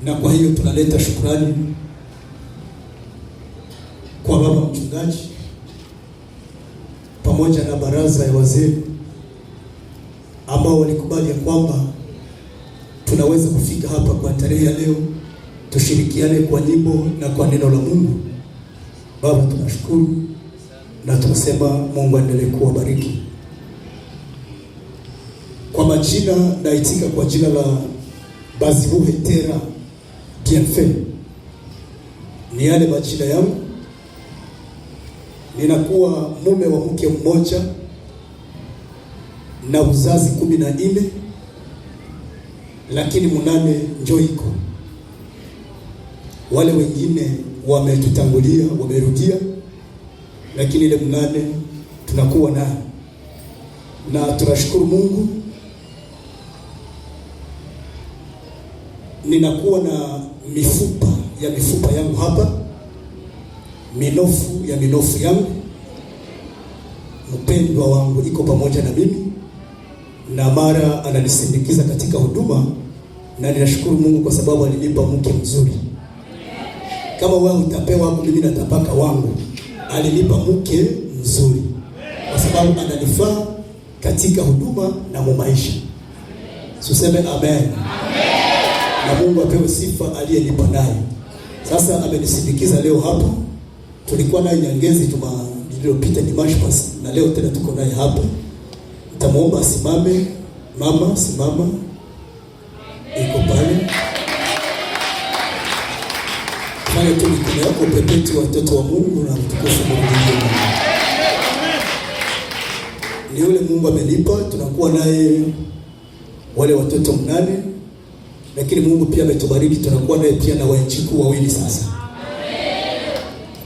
na kwa hiyo tunaleta shukrani kwa baba mchungaji pamoja na baraza ya wazee ambao walikubali ya kwamba tunaweza kufika hapa kwa tarehe ya leo, tushirikiane kwa nyimbo na kwa neno la Mungu. Baba, tunashukuru na tunasema Mungu aendelee kuwabariki. Kwa majina naitika kwa jina la Bazibuhe Tera Bienfait. Ni yale majina yangu. Ninakuwa mume wa mke mmoja na uzazi 14, lakini 8 njoo iko. Wale wengine wametutangulia, wamerudia, lakini ile 8 tunakuwa na tunashukuru Mungu. Ninakuwa na mifupa yangu hapa, minofu yangu. Mpendwa wangu iko pamoja na mimi na mara ananisindikiza katika huduma, na ninashukuru Mungu kwa sababu alinipa mke mzuri. Kama wewe utapewa hapo, mimi natapaka wangu. Alinipa mke mzuri kwa sababu ananifaa katika huduma na maisha. Tuseme amen. Na Mungu apewe sifa aliyenipa naye. Sasa amenisindikiza leo hapa. Tulikuwa naye Nyangezi iliyopita Dimashpas, na leo tena tuko naye hapa. Nitamuomba asimame. Mama, simama. Iko pale. Fanya tu mikono yako pepeti, watoto wa Mungu, na mtukufu Mungu. Ni yule Mungu amenipa. Tunakuwa naye wale watoto 8. Lakini Mungu pia ametubariki, tunakuwa naye pia na wajukuu 2 sasa.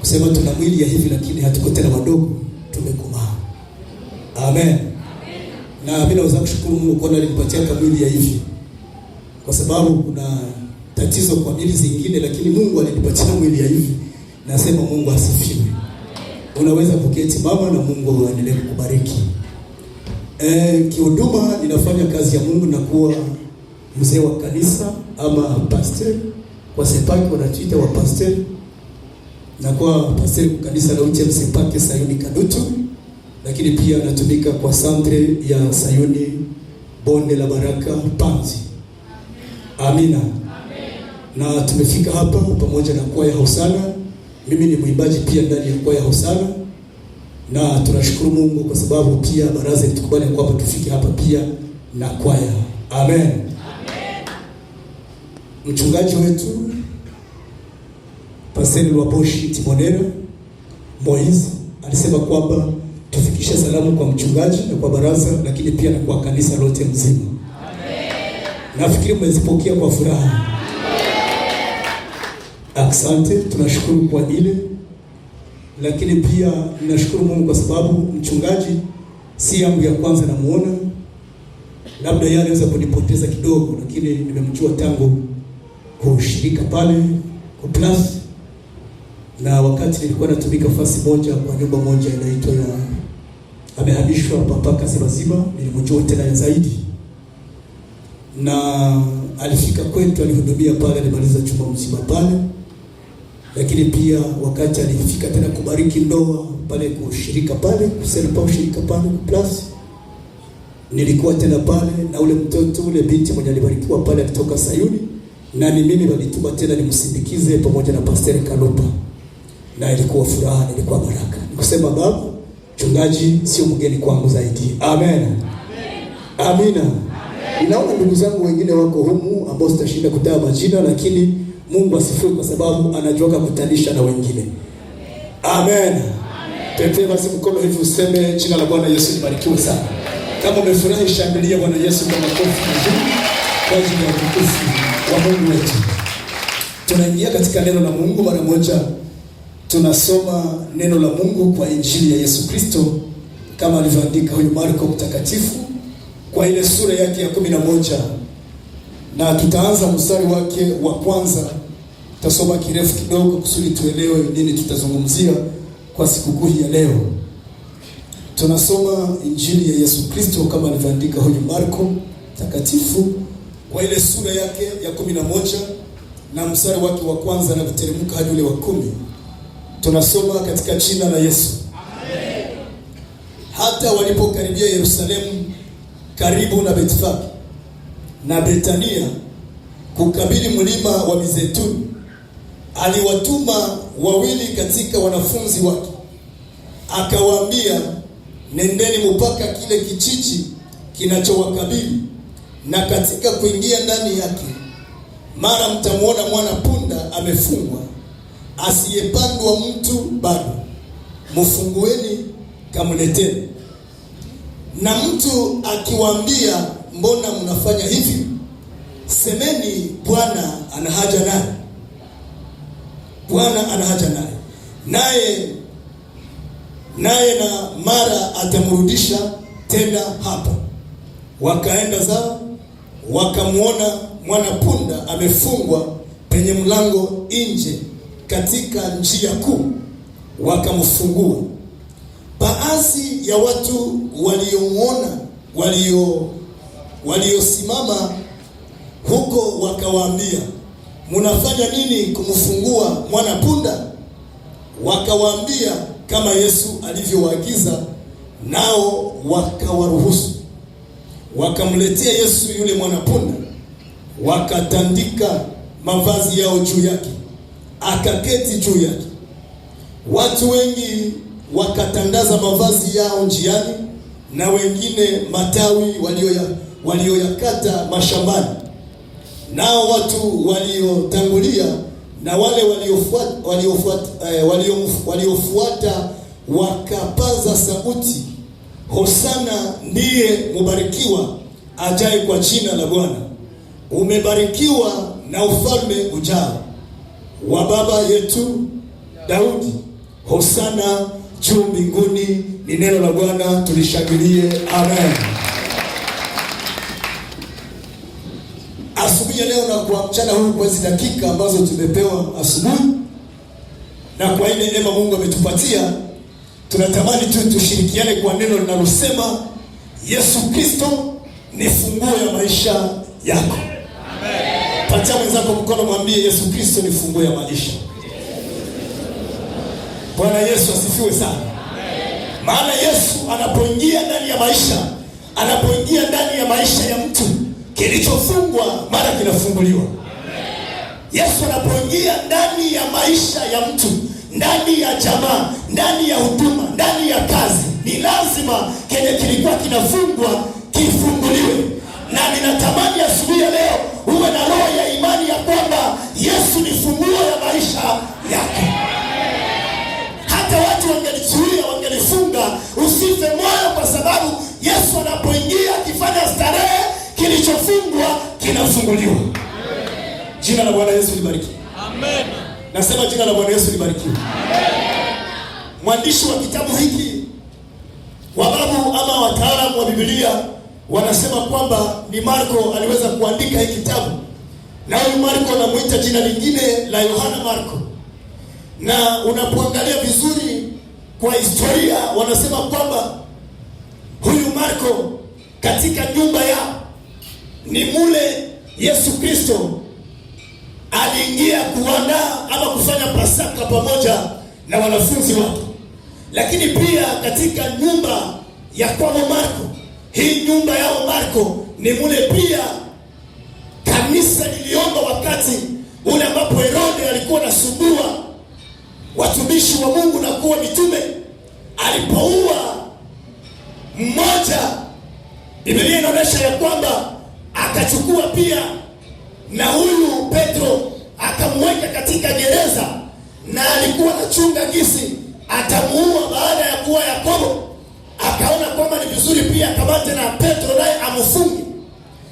Kusema tuna mwili ya hivi, lakini hatuko tena wadogo, tumekomaa. Amen. Na mimi naweza kushukuru Mungu kwa alinipatia mwili ya hivi, kwa sababu kuna tatizo kwa mwili zingine, lakini Mungu alinipatia mwili ya hivi. Nasema Mungu asifiwe. Unaweza kuketi mama, na Mungu aendelee kukubariki. Kihuduma ninafanya kazi ya Mungu na kuwa mzee wa kanisa ama pastor. Kwa Sepaki wanatuita wa pastor. Na kwa pastor kwa kanisa la UTM Sepaki Sayuni Kadutu, lakini pia natumika kwa centre ya Sayuni Bonde la Baraka Panzi. Amina. Na tumefika hapa pamoja na kwaya Hosana. Mimi ni mwimbaji pia ndani ya kwaya Hosana. Na tunashukuru Mungu kwa sababu pia baraza itukubali kwamba tufike hapa pia na kwaya. Amen. Mchungaji wetu Pastor Lwaboshi Timonera Moiz alisema kwamba tufikishe salamu kwa mchungaji na kwa baraza, lakini pia na kwa kanisa lote mzima. Nafikiri mmezipokea kwa furaha. Asante, tunashukuru kwa ile. Lakini pia ninashukuru Mungu kwa sababu mchungaji si yangu ya kwanza namuona. Labda yeye anaweza kunipoteza kidogo, lakini nimemjua tangu kushirika pale kwa plus, na wakati nilikuwa natumika fasi moja kwa nyumba moja inaitwa ya amehamishwa Papa Kasibazima, nilimjua tena zaidi. Na alifika kwetu, alihudumia pale, alimaliza chumba mzima pale. Lakini pia wakati alifika tena kubariki ndoa pale kushirika pale, kusema ushirika pale plus, nilikuwa tena pale na ule mtoto ule binti mwenye alibarikiwa pale kutoka Sayuni, na ni mimi walituma tena nimsindikize pamoja na Pastor Kalopa. Na ilikuwa furaha, ilikuwa baraka. Nikusema baba mchungaji sio mgeni kwangu zaidi. Amen. Amina. Ninaona ndugu zangu wengine wako humu ambao sitashinda kutaja majina, lakini Mungu asifiwe kwa sababu anajua kukutanisha na wengine. Amen. Tetee basi mkono hivi useme jina la Bwana Yesu libarikiwe sana. Kama umefurahi shangilia Bwana Yesu kwa makofi mazuri kwa ajili ya utukufu wa Mungu wetu. Tunaingia katika neno la Mungu mara moja. Tunasoma neno la Mungu kwa Injili ya Yesu Kristo kama alivyoandika huyu Marko mtakatifu kwa ile sura yake ya 11, na tutaanza mstari wake wa kwanza. Tutasoma kirefu kidogo kusudi tuelewe nini tutazungumzia kwa sikukuu ya leo. Tunasoma Injili ya Yesu Kristo kama alivyoandika huyu Marko mtakatifu kwa ile sura yake ya 11 na mstari wake wa kwanza na kuteremka hadi ule wa 10. Tunasoma katika jina la Yesu. Amen. Hata walipokaribia Yerusalemu, karibu na Betfage na Betania, kukabili mlima wa Mizeituni, aliwatuma wawili katika wanafunzi wake, akawaambia, nendeni mpaka kile kijiji kinachowakabili, na katika kuingia ndani yake, mara mtamwona mwana punda amefungwa, asiyepandwa mtu bado. Mfungueni, kamleteni. Na mtu akiwaambia, mbona mnafanya hivi? Semeni, Bwana ana haja naye. Bwana ana haja naye, naye na mara atamrudisha tena hapa. Wakaenda zao, wakamwona mwana punda amefungwa penye mlango nje katika njia kuu, wakamfungua. Baadhi ya watu waliomwona, waliosimama huko, wakawaambia, mnafanya nini kumfungua mwana punda? Wakawaambia kama Yesu alivyowaagiza, nao wakawaruhusu. Wakamletea Yesu yule mwana punda, wakatandika mavazi yao juu yake, akaketi juu yake. Watu wengi wakatandaza mavazi yao njiani, na wengine matawi walioyakata mashambani. Nao watu waliotangulia na wale waliofuata wakapaza sauti, Hosana, ndiye mubarikiwa ajaye kwa jina la Bwana. Umebarikiwa na ufalme ujao wa baba yetu Daudi. Hosana juu mbinguni. Ni neno la Bwana, tulishangilie. Amen. Asubuhi ya leo na kwa mchana huu, kwa hizi dakika ambazo tumepewa asubuhi na kwa ile neema Mungu ametupatia, tunatamani tu tushirikiane kwa neno linalosema Yesu Kristo ni funguo ya maisha yako. Amen. Patia mwenzako mkono, mwambie Yesu Kristo ni funguo ya maisha. Bwana Yesu asifiwe sana. Amen. Maana Yesu anapoingia ndani ya maisha, anapoingia ndani ya maisha ya mtu, kilichofungwa mara kinafunguliwa. Amen. Yesu anapoingia ndani ya maisha ya mtu, ndani ya jamaa, ndani ya huduma, ndani ya kazi, ni lazima kenye kilikuwa kinafungwa kifunguliwe. Na ninatamani asubuhi ya leo uwe na roho ya imani ya kwamba Yesu ni funguo ya maisha yako. Hata watu wangelizuia, wangelifunga, usife moyo, kwa sababu Yesu anapoingia akifanya starehe, kilichofungwa kinafunguliwa. Jina la Bwana Yesu libarikiwe. Amen. Nasema jina la Bwana Yesu libarikiwe. Amen. Mwandishi wa kitabu hiki, wababu ama wataalamu wa Biblia wanasema kwamba ni Marko aliweza kuandika hiki kitabu, na huyu Marko anamuita jina lingine la Yohana Marko. Na unapoangalia vizuri kwa historia, wanasema kwamba huyu Marko katika nyumba yao ni mule Yesu Kristo aliingia kuandaa ama kufanya Pasaka pamoja na wanafunzi wake. Lakini pia katika nyumba ya kwao Marko, hii nyumba yao Marko ni mule pia kanisa liliomba wakati ule ambapo Herode alikuwa anasumbua watumishi wa Mungu na kuwa mitume. Alipoua mmoja, Biblia inaonyesha ya kwamba akachukua pia na huyu Petro akamweka katika gereza, na alikuwa anachunga gisi atamuua baada ya kuwa Yakobo. Akaona kwamba ni vizuri pia akamate na Petro naye amfunge,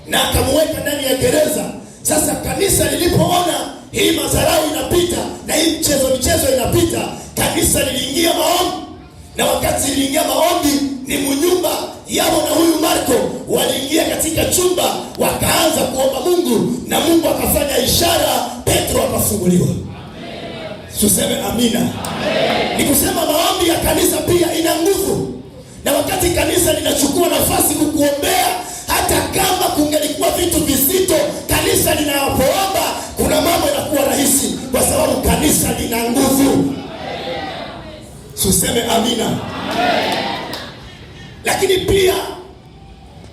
na akamweka ndani ya gereza. Sasa kanisa lilipoona hii madharau inapita na hii michezo inapita, kanisa liliingia maombi. Na wakati liliingia maombi, ni mnyumba yao na huyu Marko waliingia katika chumba, wakaanza kuomba Mungu, na Mungu akafanya ishara, Petro akafunguliwa. Amen. Tuseme amina. Amen. Ni kusema maombi ya kanisa pia ina nguvu, na wakati kanisa linachukua nafasi kukuombea, hata kama kungelikuwa vitu vizito, kanisa linapoomba kuna mambo yanakuwa Tuseme amina. Amen. Lakini pia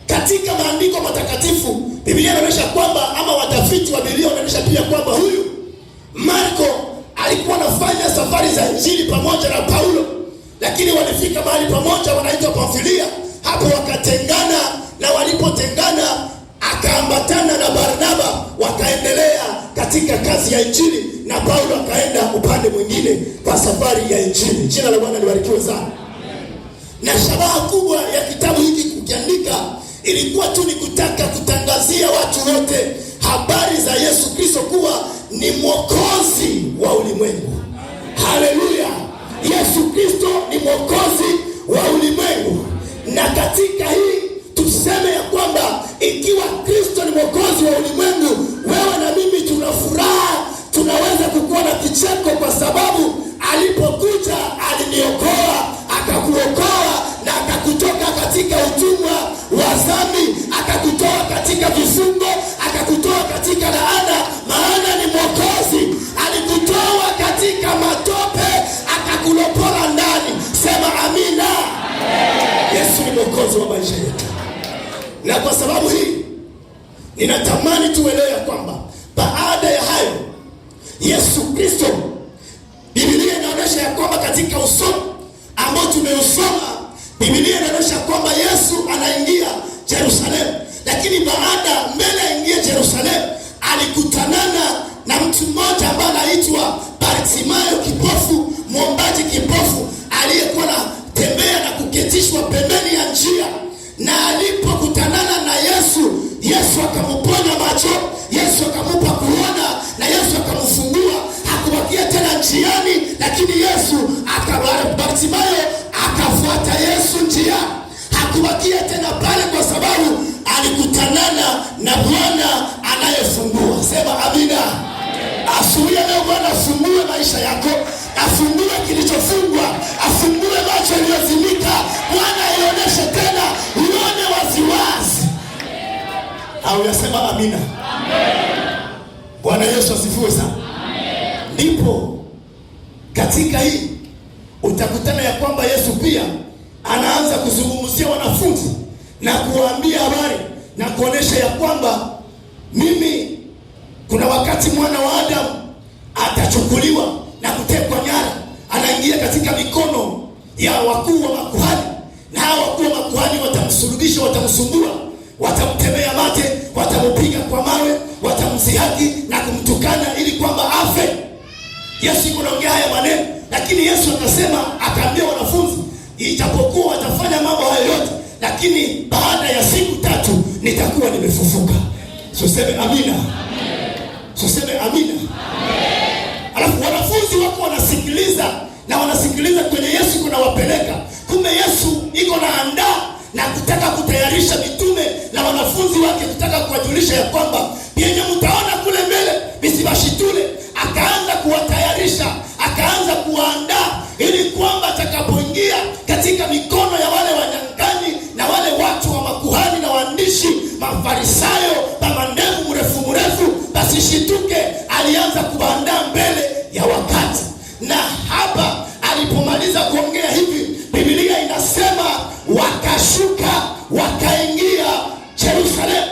katika maandiko matakatifu Biblia inaonyesha kwamba, ama watafiti wa Biblia wanaonyesha pia kwamba huyu Marko alikuwa anafanya safari za injili pamoja na Paulo, lakini walifika mahali pamoja wanaitwa Pamfilia. Hapo wakatengana, na walipotengana akaambatana na Barnaba, wakaendelea katika kazi ya injili, na Paulo akaenda upande mwingine kwa safari ya injili. Jina la Bwana libarikiwe sana. Na shabaha kubwa ya kitabu hiki kukiandika ilikuwa tu ni kutaka kutangazia watu wote habari za Yesu Kristo kuwa ni mwokozi wa ulimwengu. Haleluya! Yesu Kristo ni mwokozi wa ulimwengu. Na katika hii tuseme ya kwamba ikiwa Kristo ni mwokozi wa ulimwengu, wewe na mimi tuna furaha, tunaweza kukuwa na kicheko, kwa sababu alipokuja aliniokoa, akakuokoa na akakutoka katika utumwa wa dhambi, akakutoa katika vifungo, akakutoa katika laana, maana ni mwokozi. Alikutoa katika matope, akakulopola ndani. Sema amina. Yesu ni mwokozi wa maisha yetu. Na kwa sababu hii ninatamani tuelewe kwamba baada ya hayo Yesu Kristo, Biblia inaonyesha ya kwamba katika usomo ambao tumeusoma, Biblia inaonyesha kwamba Yesu anaingia Yerusalemu. Lakini baada mbele aingie Yerusalemu, alikutanana na mtu mmoja ambaye anaitwa Bartimayo, kipofu, mwombaji kipofu, aliyekuwa anatembea na kuketishwa pembeni ya njia. Na alipokutanana na Yesu, Yesu akamponya macho, Yesu akamupa kuona, na Yesu akamfungua. Hakubakia tena njiani, lakini Yesu Bartimayo akafuata Yesu njia. Hakubakia tena pale, kwa sababu alikutanana na Bwana anayefungua. Sema amina. Asubuhi leo Bwana afungue maisha yako, afungue kilichofungwa, afungue macho yaliyozimika. Bwana aionyeshe tena, uone waziwazi. Au yasema amina. Bwana Yesu asifiwe sana. Ndipo katika hii utakutana ya kwamba Yesu pia anaanza kuzungumzia wanafunzi na kuwaambia habari na kuonesha ya kwamba mimi, kuna wakati mwana wa Adamu atachukuliwa na kutekwa nyara, anaingia katika mikono ya wakuu wa makuhani, na hao wakuu wa makuhani watamsulubisha, watamsumbua, watamtemea mate, watampiga kwa mawe, watamzihaki na kumtukana ili kwamba afe. Yesu yuko anaongea haya maneno, lakini Yesu akasema, akaambia wanafunzi, ijapokuwa watafanya mambo hayo yote, lakini baada ya siku 3 nitakuwa nimefufuka. Tuseme amina. Tuseme amina. Alafu wanafunzi wako wanasikiliza, na wanasikiliza kwenye Yesu kuna wapeleka. Kumbe Yesu iko naandaa na kutaka kutayarisha mitume na wanafunzi wake, kutaka kuwajulisha ya kwamba yenye mtaona kule mbele visibashitule. Akaanza kuwatayarisha, akaanza kuwaandaa ili kwamba atakapoingia katika mikono ya wale wanyang'anyi na wale watu wa makuhani na waandishi, Mafarisayo na mandevu mrefu, basi shituke. Alianza kuandaa mbele ya wakati. Na hapa alipomaliza kuongea hivi, Biblia inasema wakashuka, wakaingia Yerusalemu.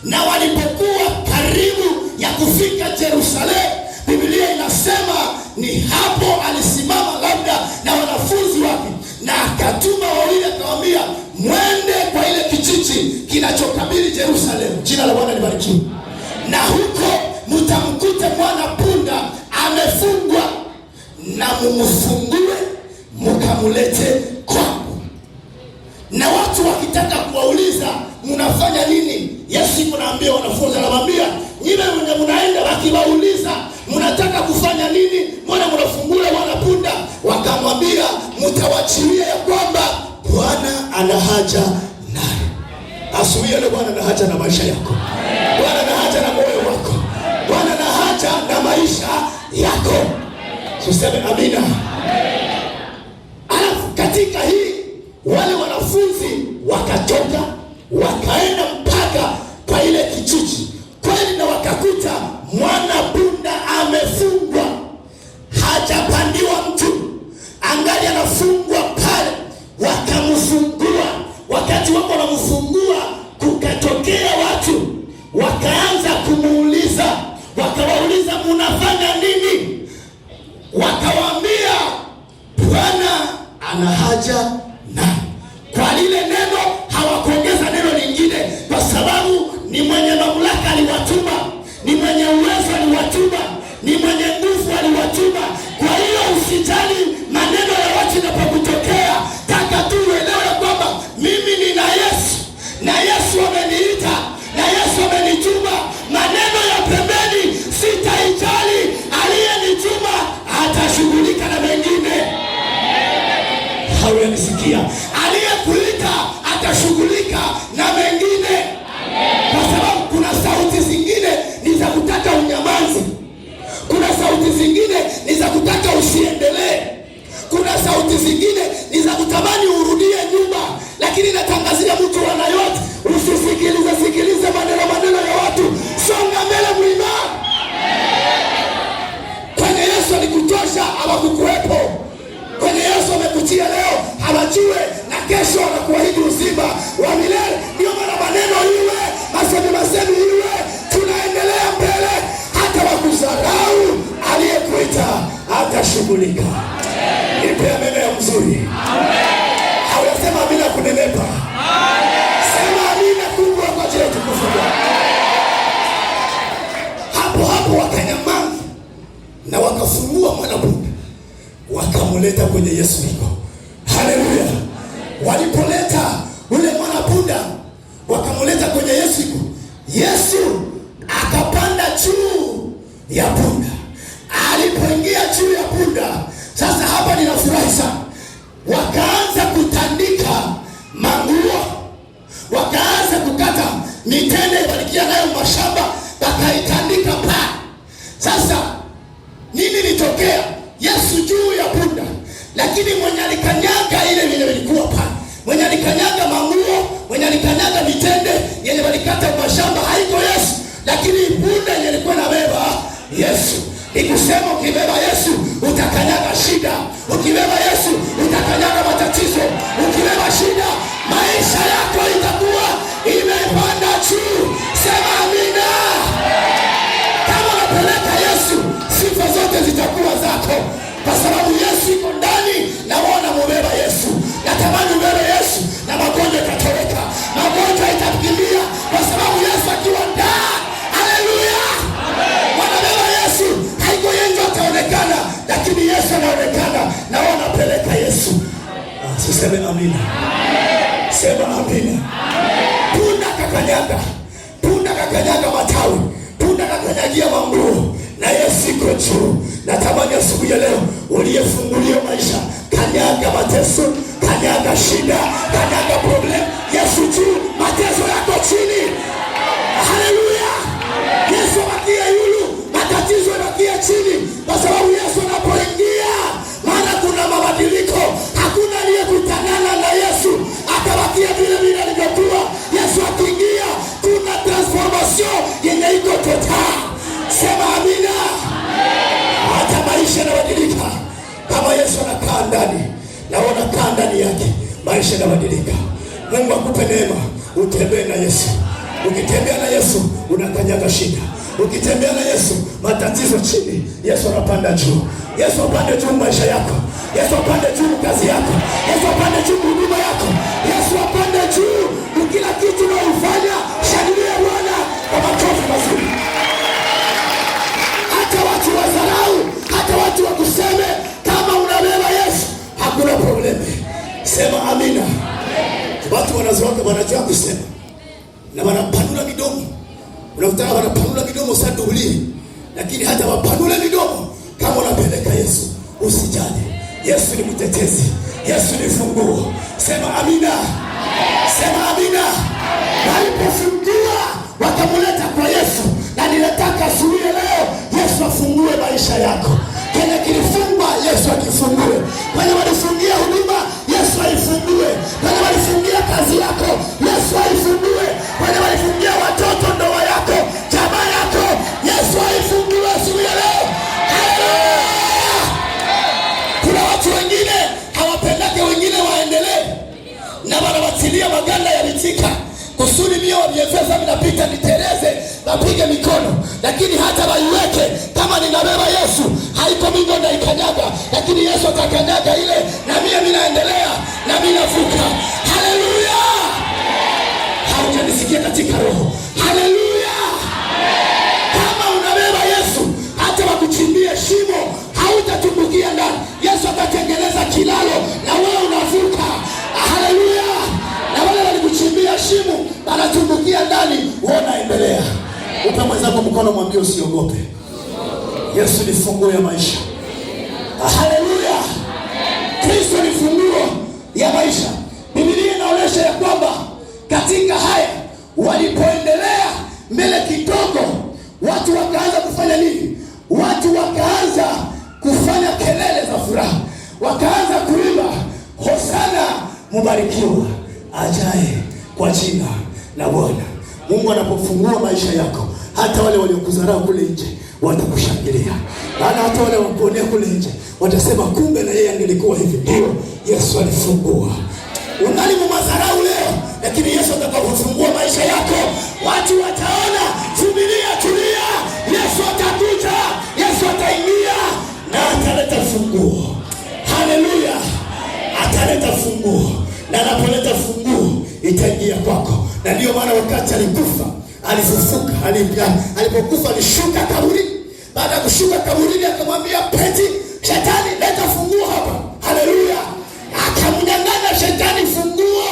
Na walipokuwa karibu ya kufika Yerusalemu, Biblia inasema ni hapo alisimama labda na wanafunzi wake, na akatuma wawili, akawaambia, mwende kwa ile kijiji kinachokabili Yerusalemu. Jina la Bwana libarikiwe. Na huko mtamkuta mwana punda amefungwa, na mumfungue mkamulete kwangu. Na watu wakitaka kuwauliza mnafanya nini, Yesu anaambia wanafunzi, anawaambia, nyinyi wenye mnaenda, wakiwauliza mnataka kufanya nini, mbona mnafungua mwana punda? Wakamwambia, mtawachilia ya kwamba Bwana ana haja naye. Asubuhi leo Bwana ana haja na maisha yako. Bwana ana haja na moyo wako. Bwana ana haja na maisha yako. Tuseme amina. Alafu katika hii wale wanafunzi wakatoka, wakaenda mpaka kwa ile kijiji kweli, na wakakuta mwana punda amefungwa, hajapandiwa mtu, angali anafungwa wakawauliza munafanya nini? Wakawaambia Bwana ana haja naye. Kwa lile neno hawakuongeza neno lingine, kwa sababu ni mwenye mamlaka aliwatuma, ni mwenye uwezo aliwatuma, ni mwenye nguvu aliwatuma. Kwa hiyo usijali maneno ya watu yanapokutokea, taka tu uelewe kwamba mimi nina Yesu, na Yesu ameniita, na Yesu amenituma. Maneno ya pembeni sitaijali, aliyenituma atashughulika na mengine. Hawanisikia? Aliyekuita atashughulika na mengine. Kwa sababu kuna sauti zingine ni za kutaka unyamazi, kuna sauti zingine ni za kutaka usiendelee, kuna sauti zingine ni za kutamani urudie nyuma. Lakini natangazia mtu wana yote, usisikilize maneno ya watu, songa mbele mlima. Kwenye Yesu alikutosha, hawakukuwepo. Kwenye Yesu amekutia leo, hawajue na kesho anakuahidi uzima wa milele. Ndio maana maneno iwe, masemi iwe, tunaendelea mbele. Hata wakudharau, aliyekuita atashughulika. Nipe amina ya mzuri. Hawasema amina kunenepa. Sema amina kubwa kwa ajili ya utukufu wa Bwana. Hapo wakanyamaza na wakafungua mwanapunda, wakamuleta kwenye Yesu liko. Haleluya. Walipoleta ule mwanapunda wakamuleta kwenye Yesu liko, Yesu akapanda juu ya punda. Alipoingia juu ya punda, sasa hapa ninafurahi sana, wakaanza kutandika manguo, wakaanza kukata mitende walikia nayo mashamba, wakaitandika pale. Sasa nini litokea? Yesu juu ya punda, lakini mwenye alikanyaga ile vile ilikuwa pale, mwenye alikanyaga manguo, mwenye alikanyaga mitende yenye walikata mashamba haiko Yesu, lakini punda yenye ilikuwa inabeba Yesu. Ikusema ukibeba Yesu utakanyaga shida, ukibeba Yesu utakanyaga matatizo, ukibeba shida maisha yako itakuwa imepanda juu. Sema amina. Kama unapeleka Yesu, sifa zote zitakuwa zako, kwa sababu Yesu iko ndani na wana mubeba Yesu. Natamani ubebe Yesu na magonjwa yatatoweka, magonjwa itakimbia, kwa sababu Yesu akiwa ndani. Haleluya. Wanabeba Yesu, haiko yenzo ataonekana, lakini Yesu anaonekana na wanapeleka Yesu. Siseme amina. Sema amina. Punda kakanyaga matawi, punda kakanyagia manguo, na Yesu iko juu. Natamani asubuhi ya leo uliyefunguliwa maisha, kanyaga mateso, kanyaga shida, kanyaga problem. Yesu juu, mateso yako chini. Haleluya. Yesu abakia yulu, matatizo yanakia chini, kwa sababu Yesu anapoingia, maana kuna mabadiliko. Hakuna aliyekutanana na Yesu akabakia vile alivyokuwa. Yesu akiingia, kuna transformation yenye iko total. Sema amina. Hata maisha yanabadilika kama Yesu anakaa ndani na unakaa ndani yake, maisha yanabadilika. Mungu akupe neema utembee na Yesu. Ukitembea na Yesu unakanyaga shida, ukitembea na Yesu matatizo chini, Yesu anapanda juu. Yesu apande juu maisha yako, Yesu apande juu kazi yako, Yesu apande juu huduma yako, Yesu apande juu kila kitu unaofanya. Shangilia Bwana kwa makofi mazuri. Hata watu wadharau, hata watu wakuseme, kama unabeba Yesu hakuna problemi. Sema amina. Watu wanajua kusema na wanapanula midomo. Unakutana wanapanula midomo sana dubulie, lakini hata wapanule midomo kama unapeleka Yesu, usijali. Yesu ni mtetezi, Yesu ni funguo. Sema amina. Sema amina. Walipofungua wakamuleta kwa Yesu, na niletaka asubuhi leo Yesu afungue maisha yako. Kwenye kilifungwa Yesu akifungue, kwenye walifungia huduma Yesu aifungue, kwenye walifungia kazi yako Yesu aifungue, kwenye walifungia watoto, ndoa yako, jamaa yako, Yesu aifungue asubuhi leo. Kuna watu wengine hawapendake wengine waendelee, na wanawatilia maganda ya mitika kusudi mio wa BFF napita nitereze wapige mikono, lakini hata waiweke kama ninabeba Yesu, haiko mimi ndo naikanyaga, lakini Yesu atakanyaga ile, na mimi naendelea, na mimi navuka. Haleluya! Haujanisikia katika roho? Haleluya! Kama unabeba Yesu, hata wakuchimbie shimo hautatumbukia ndani. Yesu atatengeneza kilalo na wewe unavuka. Haleluya! Na wale walikuchimbia shimo wanatumbukia ndani, unaendelea. Upe mwenzako mkono, mwambie usiogope. Yesu ni funguo ya maisha. Haleluya! Kristo ni funguo ya maisha. Biblia inaonyesha ya kwamba katika haya walipoendelea mbele kidogo, watu wakaanza kufanya nini? Watu wakaanza kufanya kelele za furaha, wakaanza kuimba, Hosana mbarikiwa ajaye kwa jina la Bwana. Mungu anapofungua maisha yako, hata wale waliokudharau kule nje watakushangilia. Maana hata wale wakuonea kule nje watasema, kumbe na yeye angelikuwa hivi. Ndio Yesu alifungua. Ungali mmadharau leo, lakini Yesu atakapofungua maisha yako, watu wataona, vumilia, tulia, Yesu atakuja, Yesu ataingia na ataleta funguo. Haleluya! Ataleta funguo, na anapoleta funguo itaingia kwako. Na ndio maana wakati alikufa, alifufuka, alipokufa alishuka kaburini. Baada ya kushuka kaburini, akamwambia Peti, Shetani, leta funguo hapa. Haleluya! Akamnyang'anya Shetani funguo,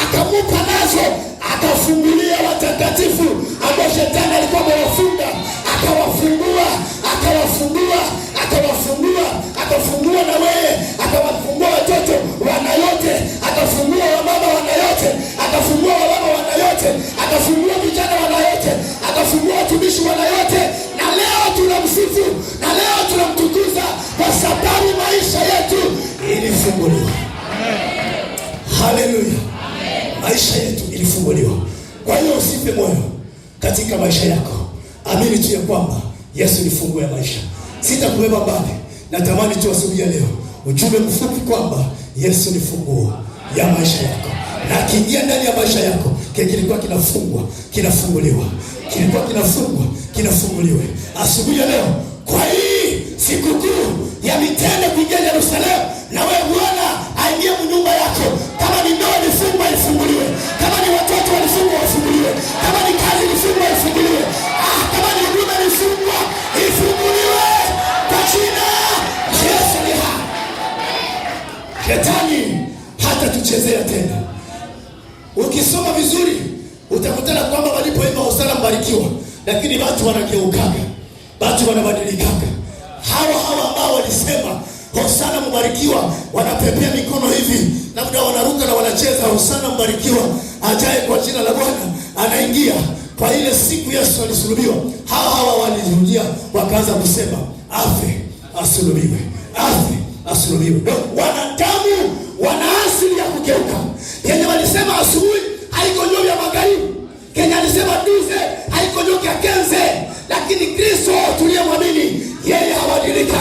akamupa nazo, akafungulia watakatifu ambao Shetani alikuwa amewafunga. Akawafungua, akawafungua, akawafungua, akafungua na wewe, akawafungua watoto wana yote, akafungua wamama wana yote, akafungua wababa wana yote, akafungua vijana wana yote, akafungua watumishi wana yote. Na leo tunamsifu, na leo tunamtukuza kwa sababu maisha yetu ilifunguliwa. Haleluya! Maisha yetu ilifunguliwa. Kwa hiyo usife moyo katika maisha yako. Amini tu ya kwamba Yesu ni funguo ya maisha. Sitakubeba mbali. Natamani tu asubuhi ya leo ujumbe mfupi kwamba Yesu ni funguo ya maisha yako. Na akiingia ndani ya maisha yako, kilikuwa kinafungwa, kinafunguliwa. Kilikuwa kinafungwa, kinafunguliwa. Asubuhi ya leo, kwa hii sikukuu ya mitende kuingia Yerusalemu, na wewe Bwana aingie nyumba yako. Kama ni ndoa ilifungwa, ifunguliwe. Kama ni watoto walifungwa, wafunguliwe. Kama ni kazi ilifungwa, ifunguliwe. Kama ni huduma ilifungwa, ifunguliwe kwa jina la Yesu. Shetani hata tuchezea tena. Ukisoma vizuri utakutana kwamba walipoimba Hosana mbarikiwa, lakini watu wanageukaga, watu wanabadilikaga. Hawa ambao walisema Hosana mbarikiwa wanapepea mikono hivi, na muda wanaruka na wanacheza Hosana mbarikiwa ajaye kwa jina la Bwana anaingia. Kwa ile siku Yesu alisulubiwa, hawa walirudia wakaanza kusema afe asulubiwe, afe asulubiwe. Wanadamu wana asili ya kugeuka. Kenya walisema asubuhi haiko nyoka ya magharibi, Kenya alisema duze haiko nyoka ya kenze, lakini Kristo tuliyemwamini yeye habadiliki.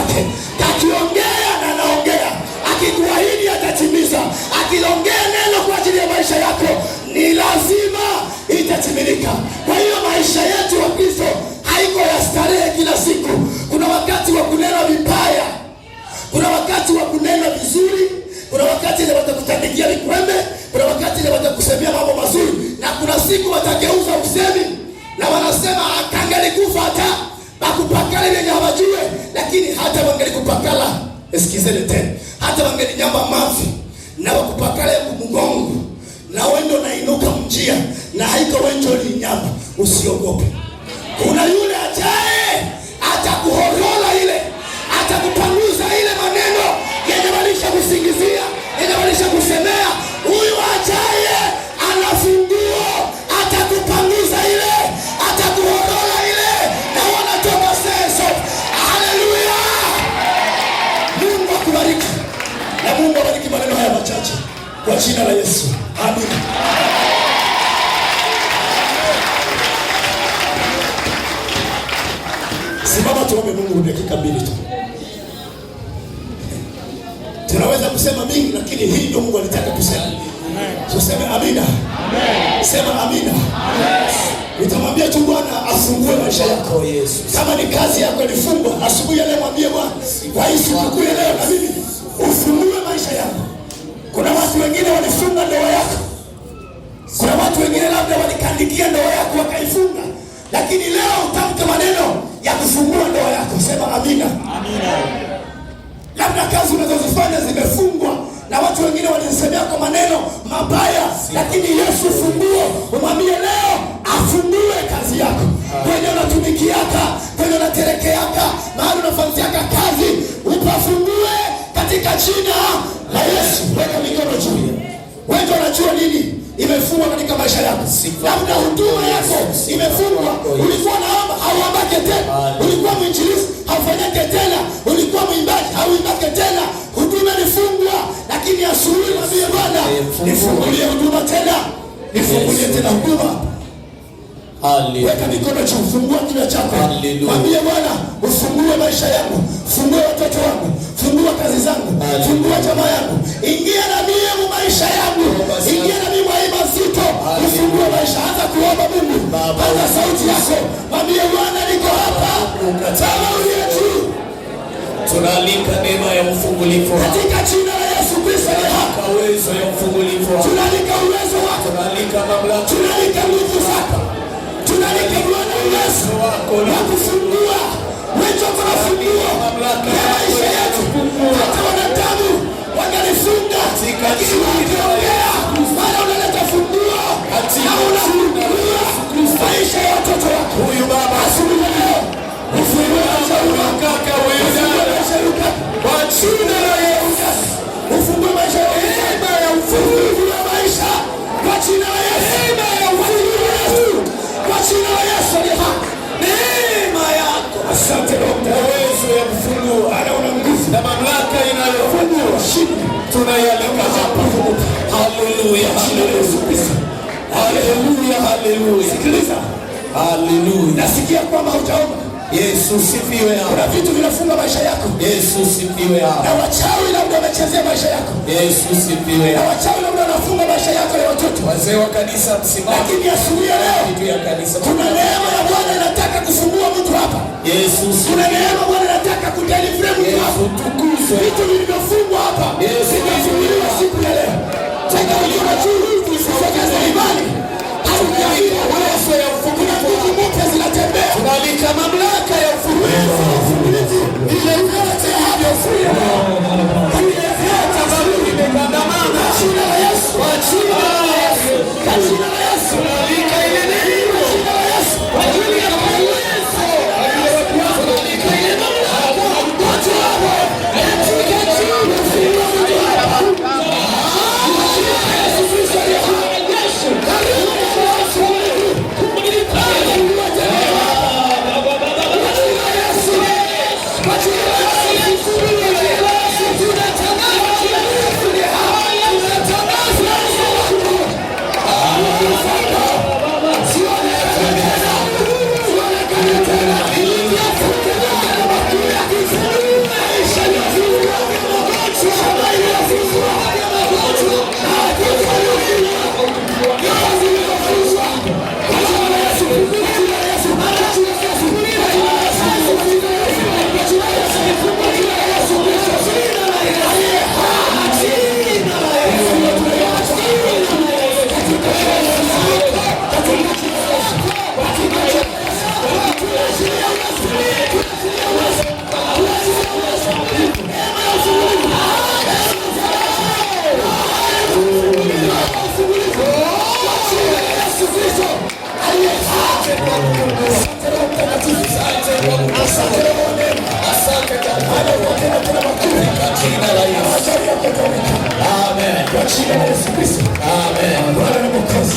Akiongea na anaongea, akikuahidi atatimiza. Akiongea neno kwa ajili ya maisha yako, ni lazima itatimilika. Kwa hiyo maisha yetu wa Kristo haiko ya starehe kila siku. Kuna wakati wa kunena vibaya, kuna wakati wa kunena vizuri, kuna wakati ile watakutandikia mikwembe, kuna wakati ile watakusemea mambo mazuri, na kuna siku watageuza usemi na wanasema akangelikufa hata bakupakala yenye hawajue, lakini hata wangelikupakala, esikizele tena, hata wangelinyamba mavi na wakupakala ya mgongo, na wendo na inuka mjia na haiko wendo linyamba, usiogope. Kuna yule ajaye atakuhorola ile, atakupanguza ile maneno yenye walisha kusingizia, yenye walisha kusemea. Huyu ajaye anafunguo, atakupanguza ile, atakuhorola ile, na wanatoka seso. Haleluya! Mungu akubariki, na Mungu abariki maneno haya machache kwa jina la Yesu. Amen. Simama tuombe Mungu dakika mbili tu. Tunaweza kusema mingi, lakini hii ndio Mungu alitaka kusema. Amen. Tuseme amina. Amen. Sema amina. Amen. Utamwambia tu Bwana afungue maisha yako. Kama ni kazi yako ilifungwa, asubuhi ya leo mwambie Bwana, kwa hii siku ya leo na mimi ufungue maisha yako. Kuna watu wengine walifunga ndoa yako. Kuna watu wengine labda walikandikia ndoa yako wakaifunga. Lakini leo utamka maneno ya kufungua ndoa yako. Sema amina. Amina. Labda kazi unazozifanya zimefungwa na watu wengine walisemea kwa maneno mabaya, lakini Yesu funguo. Umwambie leo afungue kazi yako. Kwenye unatumikiaka, kwenye unaterekeaka, mahali unafanyiaka kazi, upafungue katika jina la Yesu. Weka mikono juu. Wewe unajua nini imefungwa katika maisha yako? Labda huduma yako imefungwa. Ulikuwa naomba hauombake tena. Ulikuwa mwinjilisti haufanyake tena. Ulikuwa mwimbaji hauimbake tena. Huduma ilifungwa, lakini asubuhi mwambie Bwana, nifungulie huduma tena. Nifungulie tena huduma. Weka mikono juu, fungua kinywa chako. Mwambie Bwana, ufungue maisha yangu, fungua watoto wangu, fungua kazi zangu, fungua jamaa yangu. Ingia na mimi maisha yangu. Ingia na mimi mwa zito. Ufungue maisha, hata kuomba Mungu. Hata sauti yako. Mwambie Bwana, niko hapa. Tama uliye juu. Tunaalika neema ya ufungulifu katika jina la Yesu Kristo. Tunaalika uwezo ya ufungulifu. Tunaalika uwezo wako. Tunaalika mamlaka. Tunaalika nguvu zako. Tunaalika Bwana uwezo wako na kufungua. Wewe unafungua mamlaka ya maisha yetu. Hata wanadamu wanalifunga lakini ukiongea maana unaleta funguo na unafungua maisha ya watoto wako. Huyu baba asubuhi leo ufungue kaka wewe kwa jina la Yesu. Ufungue maisha ya neema ya ufunguo wa maisha kwa jina la Yesu. Neema ya ufunguo kwa jina la Yesu. Neema yako. Asante Bwana. Uwezo ya kufungua ana una nguvu na mamlaka inayofungua shida. Tunayalika hapa. Haleluya. Haleluya. Haleluya. Sikiliza. Haleluya. Nasikia kwamba utaomba. Yesu sifiwe. Kuna vitu vinafunga maisha yako. Yesu sifiwe. Na wachawi labda wamechezea maisha yako. Yesu sifiwe. Na wachawi labda wanafunga maisha yako ya watoto. Wazee wa kanisa msimame. Lakini asubuhi ya leo kitu ya kanisa. Kuna neema ya Bwana inataka kufungua mtu hapa. Yesu. Kuna neema Bwana inataka kudeliver mtu hapa. Tukuzwe. Vitu vilivyofungwa hapa. Yesu vimefunguliwa siku ya leo. Taka uliona juu kusogeza imani. Haujaona uwezo ya ufungulivu. Mpya zinatembea. Tunaalika mamlaka ya ufungulivu. Ile yote hapo free. Ile yote ambayo imekandamana. Jina la Yesu. Jina la Yesu. Jina la Yesu. Tunaalika ile neema. Jina la Yesu. Kwa ajili ya uwezo. Tunaalika ile mamlaka. Watu hapo. Katika jina la Yesu.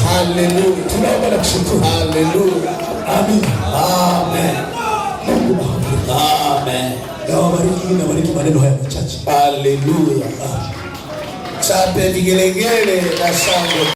Haleluya. Tunaomba na kushukuru. Haleluya. Amen. Amen. Mungu amen. Na wabariki maneno haya machache. Haleluya. Chape vigelegele na shangwe.